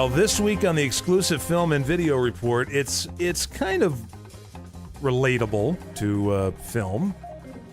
Well, this week on the exclusive film and video report, it's kind of relatable to film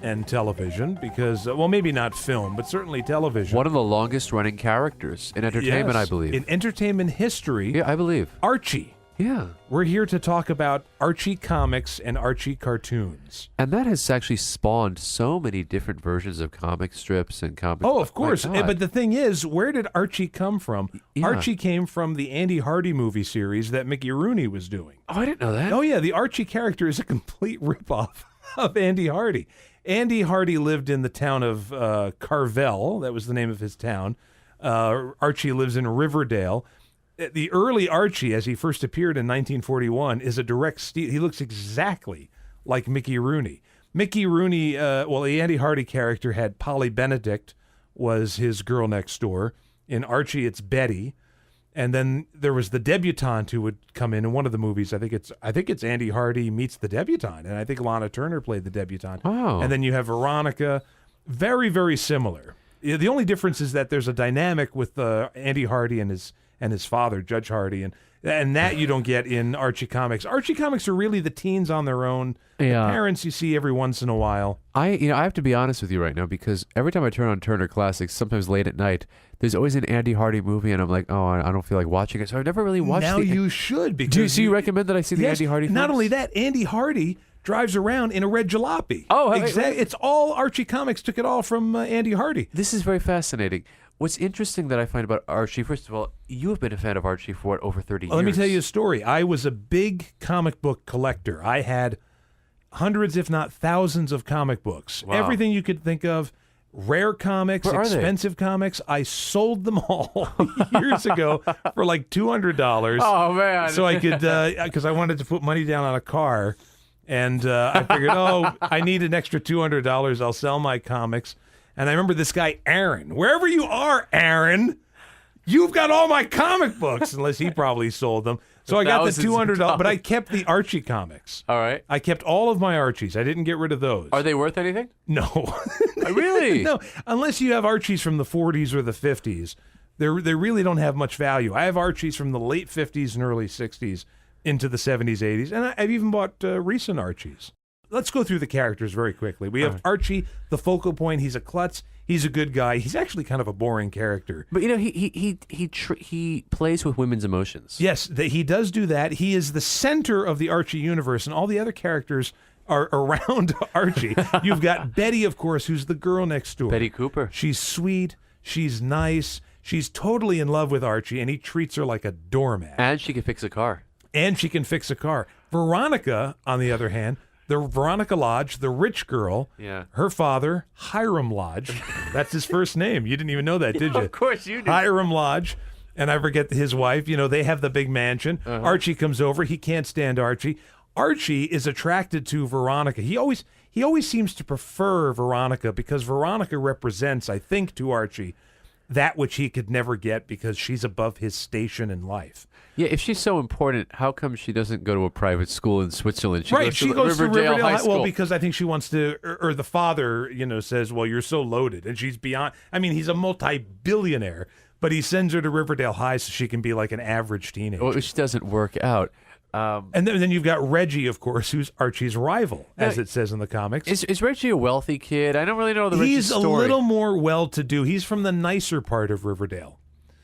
and television because, well, maybe not film, but certainly television. One of the longest-running characters in entertainment, Yes, I believe. in entertainment history. Yeah, I believe. Archie. Yeah. We're here to talk about Archie comics and Archie cartoons. And that has actually spawned so many different versions of comic strips and comic. Oh, of course. My God. But the thing is, where did Archie come from? Yeah. Archie came from the Andy Hardy movie series that Mickey Rooney was doing. Oh, I didn't know that. Oh, yeah. The Archie character is a complete ripoff of Andy Hardy. Andy Hardy lived in the town of Carvel. That was the name of his town. Archie lives in Riverdale. The early Archie, as he first appeared in 1941, is a direct steal. He looks exactly like Mickey Rooney. Mickey Rooney, the Andy Hardy character had Polly Benedict, was his girl next door. In Archie, it's Betty. And then there was the debutante who would come in one of the movies. I think it's Andy Hardy meets the debutante, and I think Lana Turner played the debutante. Oh. And then you have Veronica, very, very similar. The only difference is that there's a dynamic with Andy Hardy and his father, Judge Hardy, and that you don't get in Archie comics. Archie comics are really the teens on their own. Yeah. The parents you see every once in a while. I have to be honest with you right now because every time I turn on Turner Classics, sometimes late at night, there's always an Andy Hardy movie, and I'm like, oh, I don't feel like watching it, so I've never really watched it. Now you should, because Do you recommend that I see the Andy Hardy films? Not only that, Andy Hardy drives around in a red jalopy. Oh, exactly. It's all Archie comics took it all from Andy Hardy. This is very fascinating. What's interesting that I find about Archie, first of all, you have been a fan of Archie for over 30 years. Let me tell you a story. I was a big comic book collector. I had hundreds, if not thousands, of comic books. Wow. Everything you could think of. Rare comics, Where are they? expensive comics. I sold them all years ago for like $200. Oh, man. So I could, because I wanted to put money down on a car. And I figured, I need an extra $200. I'll sell my comics. And I remember this guy, Aaron. Wherever you are, Aaron, you've got all my comic books, unless he probably sold them. So I got the $200, but I kept the Archie comics. All right. I kept all of my Archies. I didn't get rid of those. Are they worth anything? No. Really? No, unless you have Archies from the 40s or the 50s. They really don't have much value. I have Archies from the late 50s and early 60s into the 70s, 80s, and I've even bought recent Archies. Let's go through the characters very quickly. We have Archie, the focal point. He's a klutz. He's a good guy. He's actually kind of a boring character. But you know, he plays with women's emotions. Yes, he does do that. He is the center of the Archie universe, and all the other characters are around Archie. You've got Betty, of course, who's the girl next door. Betty Cooper. She's sweet. She's nice. She's totally in love with Archie, and he treats her like a doormat. And she can fix a car. And she can fix a car. Veronica, on the other hand, the Veronica Lodge, the rich girl, Yeah. her father, Hiram Lodge. That's his first name. You didn't even know that, did you? Of course you did. Hiram Lodge. And I forget his wife. You know, they have the big mansion. Archie comes over. He can't stand Archie. Archie is attracted to Veronica. He always seems to prefer Veronica because Veronica represents, I think, to Archie, that which he could never get because she's above his station in life. Yeah, if she's so important, how come she doesn't go to a private school in Switzerland? She goes to Riverdale High School. Well, because I think she wants to, or the father, says, well, you're so loaded. And she's beyond, he's a multi-billionaire, but he sends her to Riverdale High so she can be like an average teenager. Which doesn't work out. And then you've got Reggie, of course, who's Archie's rival, as it says in the comics. Is Reggie a wealthy kid? I don't really know the Reggie story. He's a little more well-to-do. He's from the nicer part of Riverdale.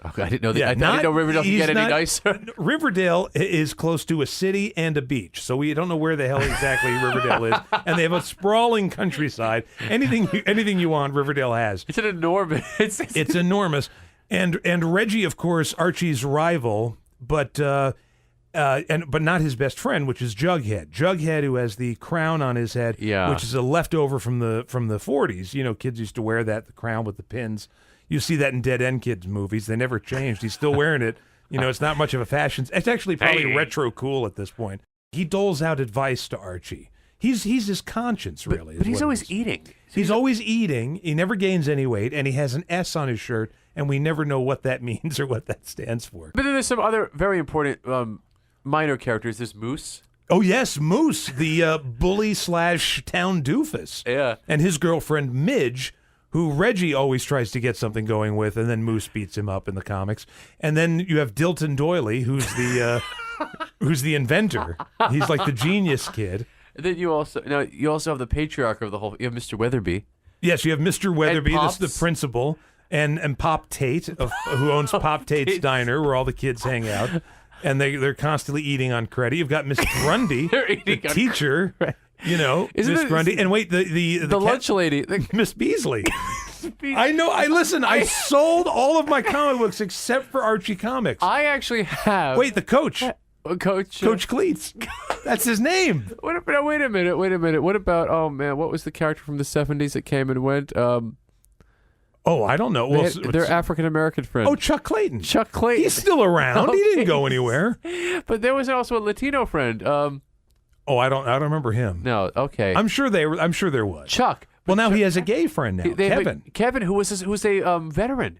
Okay, I didn't know that. I didn't know Riverdale could get any nicer. Riverdale is close to a city and a beach, so we don't know where the hell exactly Riverdale is. And they have a sprawling countryside. Anything you want, Riverdale has. It's an enormous. It's enormous. And Reggie, of course, Archie's rival, but not his best friend, which is Jughead. Jughead, who has the crown on his head, which is a leftover from the 40s. Kids used to wear that, the crown with the pins. You see that in Dead End Kids movies. They never changed. He's still wearing it. It's not much of a fashion. It's actually probably retro cool at this point. He doles out advice to Archie. He's his conscience, really. But he's always eating. He's always eating. He never gains any weight, and he has an S on his shirt, and we never know what that means or what that stands for. But then there's some other very important minor characters. There's Moose. Oh, yes, Moose, the bully / town doofus. Yeah. And his girlfriend, Midge, who Reggie always tries to get something going with, and then Moose beats him up in the comics. And then you have Dilton Doily, who's the inventor. He's like the genius kid. And then you also have the patriarch of the whole. You have Mr. Weatherby. Yes, you have Mr. Weatherby, Pops. the principal, and Pop Tate, who owns Pop Tate's Diner, where all the kids hang out. And they're constantly eating on credit. You've got Miss Grundy, the teacher, Miss Grundy. And wait, the lunch lady, Miss Beasley. I know. I sold all of my comic books except for Archie Comics. I actually have. Wait, the coach. Coach Cleats. That's his name. Wait a minute. What about, oh man, what was the character from the 70s that came and went? I don't know. Well, their African-American friend. Oh, Chuck Clayton. Chuck Clayton. He's still around. Okay. He didn't go anywhere. But there was also a Latino friend. I don't remember him. No, okay. I'm sure there was. Chuck. Well, now he has a gay friend now, Kevin. Kevin, who's a veteran.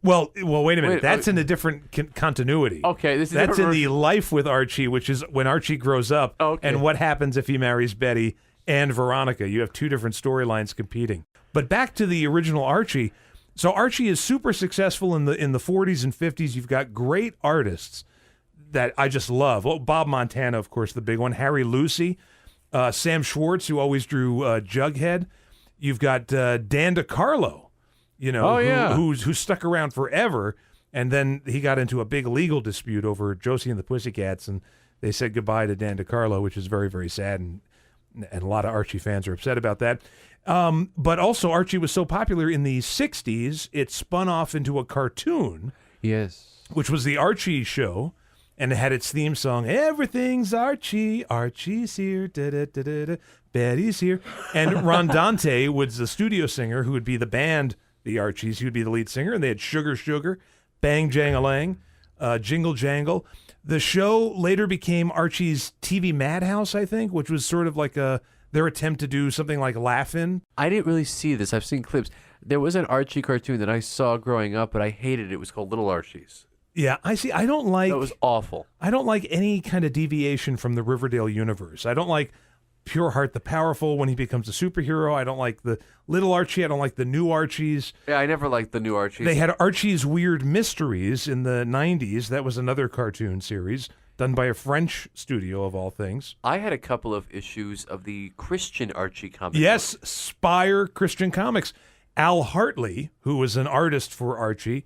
Well, wait a minute. That's in a different continuity. Okay, that's in the Life with Archie, which is when Archie grows up, and what happens if he marries Betty and Veronica. You have two different storylines competing. But back to the original Archie. So Archie is super successful in the 40s and 50s. You've got great artists that I just love. Well, Bob Montana, of course, the big one. Harry Lucy, Sam Schwartz, who always drew Jughead. You've got Dan DeCarlo, who stuck around forever, and then he got into a big legal dispute over Josie and the Pussycats, and they said goodbye to Dan DeCarlo, which is very, very sad, and a lot of Archie fans are upset about that. But also, Archie was so popular in the 60s, it spun off into a cartoon. Yes. Which was the Archie show, and it had its theme song, Everything's Archie, Archie's here, da-da-da-da-da, Betty's here. And Ron Dante was the studio singer who would be the band, the Archies. He would be the lead singer, and they had Sugar Sugar, Bang Jang-a-Lang, Jingle Jangle. The show later became Archie's TV Madhouse, I think, which was sort of like their attempt to do something like Laugh-In. I didn't really see this. I've seen clips. There was an Archie cartoon that I saw growing up, but I hated it. It was called Little Archies. Yeah, I see. I don't like... That was awful. I don't like any kind of deviation from the Riverdale universe. I don't like Pure Heart the Powerful when he becomes a superhero. I don't like the Little Archie. I don't like the New Archies. Yeah, I never liked the New Archies. They had Archie's Weird Mysteries in the 90s. That was another cartoon series done by a French studio, of all things. I had a couple of issues of the Christian Archie comic. Yes, Spire Christian Comics. Al Hartley, who was an artist for Archie,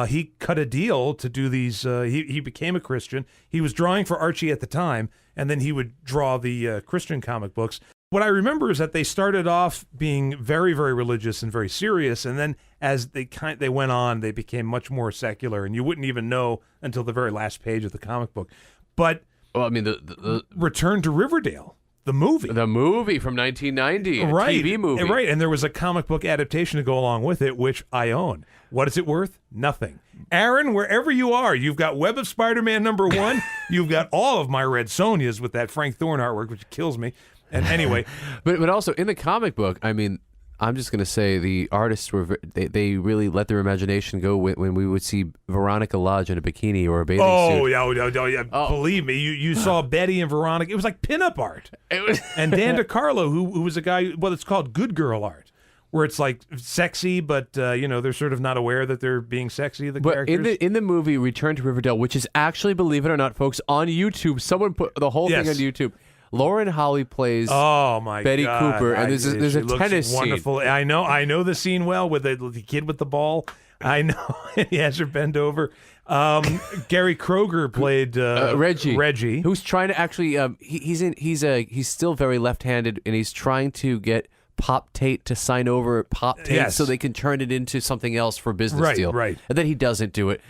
he cut a deal to do these. He became a Christian. He was drawing for Archie at the time, and then he would draw the Christian comic books. What I remember is that they started off being very, very religious and very serious, and then as they went on, they became much more secular, and you wouldn't even know until the very last page of the comic book. But the Return to Riverdale, the movie from 1990, right, TV movie, right, and there was a comic book adaptation to go along with it, which I own. What is it worth? Nothing. Aaron, wherever you are, you've got Web of Spider-Man #1. You've got all of my Red Sonias with that Frank Thorne artwork, which kills me. And anyway, but also in the comic book, I mean, I'm just going to say the artists they really let their imagination go when we would see Veronica Lodge in a bikini or a bathing suit. Yeah. Believe me, you saw Betty and Veronica. It was like pinup art. And Dan DeCarlo, who was a guy, it's called good girl art, where it's like sexy, but they're sort of not aware that they're being sexy. The characters. In the movie Return to Riverdale, which is actually, believe it or not, folks, on YouTube, someone put the whole thing on YouTube. Lauren Holly plays Betty Cooper, and there's a tennis wonderful scene. I know the scene well with the kid with the ball. I know he has her bend over. Gary Kroger played Reggie, who's trying to actually he's still very left-handed, and he's trying to get Pop Tate to sign over Pop Tate so they can turn it into something else for a business deal. Right. And then he doesn't do it.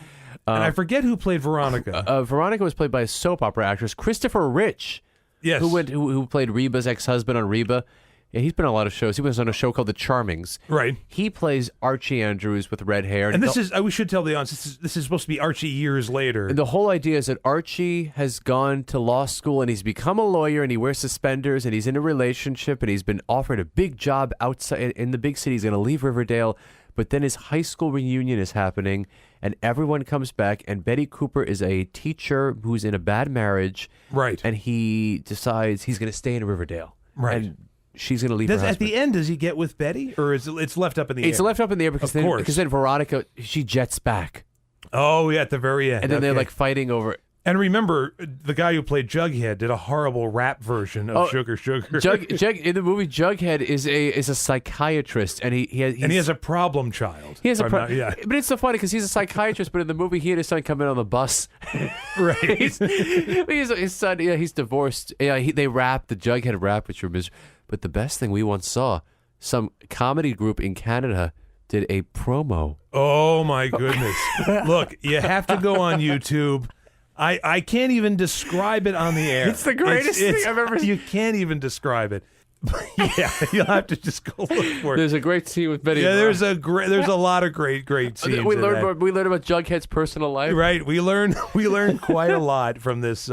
And I forget who played Veronica. Veronica was played by a soap opera actress, Christopher Rich. Yes. Who played Reba's ex-husband on Reba. Yeah, he's been on a lot of shows. He was on a show called The Charmings. Right. He plays Archie Andrews with red hair. And we should tell the audience, this is supposed to be Archie years later. And the whole idea is that Archie has gone to law school and he's become a lawyer and he wears suspenders and he's in a relationship and he's been offered a big job outside in the big city. He's going to leave Riverdale. But then his high school reunion is happening and everyone comes back and Betty Cooper is a teacher who's in a bad marriage. Right. And he decides he's going to stay in Riverdale. Right. And she's going to leave her husband. At the end, does he get with Betty, or is it's left up in the air? It's left up in the air because then Veronica, she jets back. Oh, yeah, at the very end. And then they're like fighting over. And remember, the guy who played Jughead did a horrible rap version of Sugar Sugar. Jug in the movie, Jughead is a psychiatrist, and he has a problem child. He has a problem. Yeah. But it's so funny because he's a psychiatrist, but in the movie, he and his son come in on the bus. Right. his son, he's divorced. Yeah, they rap, the Jughead rap, which were miserable. But the best thing we once saw, some comedy group in Canada did a promo. Oh, my goodness. Look, you have to go on YouTube. I can't even describe it on the air. It's the greatest thing I've ever seen. You can't even describe it. Yeah, you'll have to just go look for it. There's a great scene with Betty. Yeah, there's a lot of great scenes. We learned about Jughead's personal life. Right, we learned quite a lot from this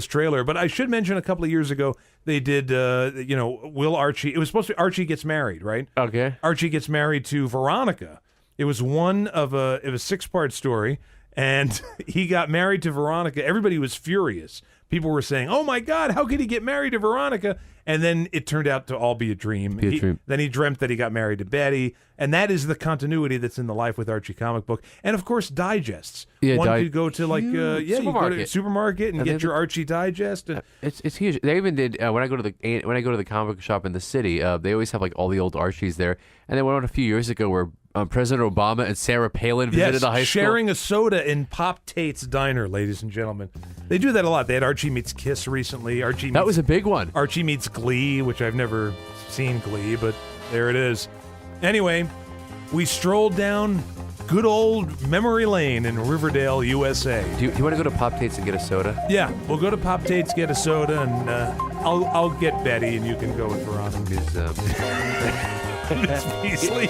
trailer. But I should mention a couple of years ago they did Will Archie. It was supposed to be Archie gets married, right? Okay. Archie gets married to Veronica. It was one of a 6-part story. And he got married to Veronica. Everybody was furious. People were saying, "Oh my God, how could he get married to Veronica?" And then it turned out to all be a dream. Then he dreamt that he got married to Betty, and that is the continuity that's in the Life with Archie comic book. And of course, digests. Yeah, one could go to you go to a supermarket and get your Archie digest. It's huge. They even did when I go to the comic book shop in the city. They always have like all the old Archies there. And they went on a few years ago where President Obama and Sarah Palin visited a high school. Sharing a soda in Pop Tate's Diner, ladies and gentlemen. They do that a lot. They had Archie Meets Kiss recently. That was a big one. Archie Meets Glee, which I've never seen Glee, but there it is. Anyway, we strolled down good old memory lane in Riverdale, USA. Do you want to go to Pop Tate's and get a soda? Yeah, we'll go to Pop Tate's, get a soda, and I'll get Betty, and you can go with Veronica. Miss Beasley.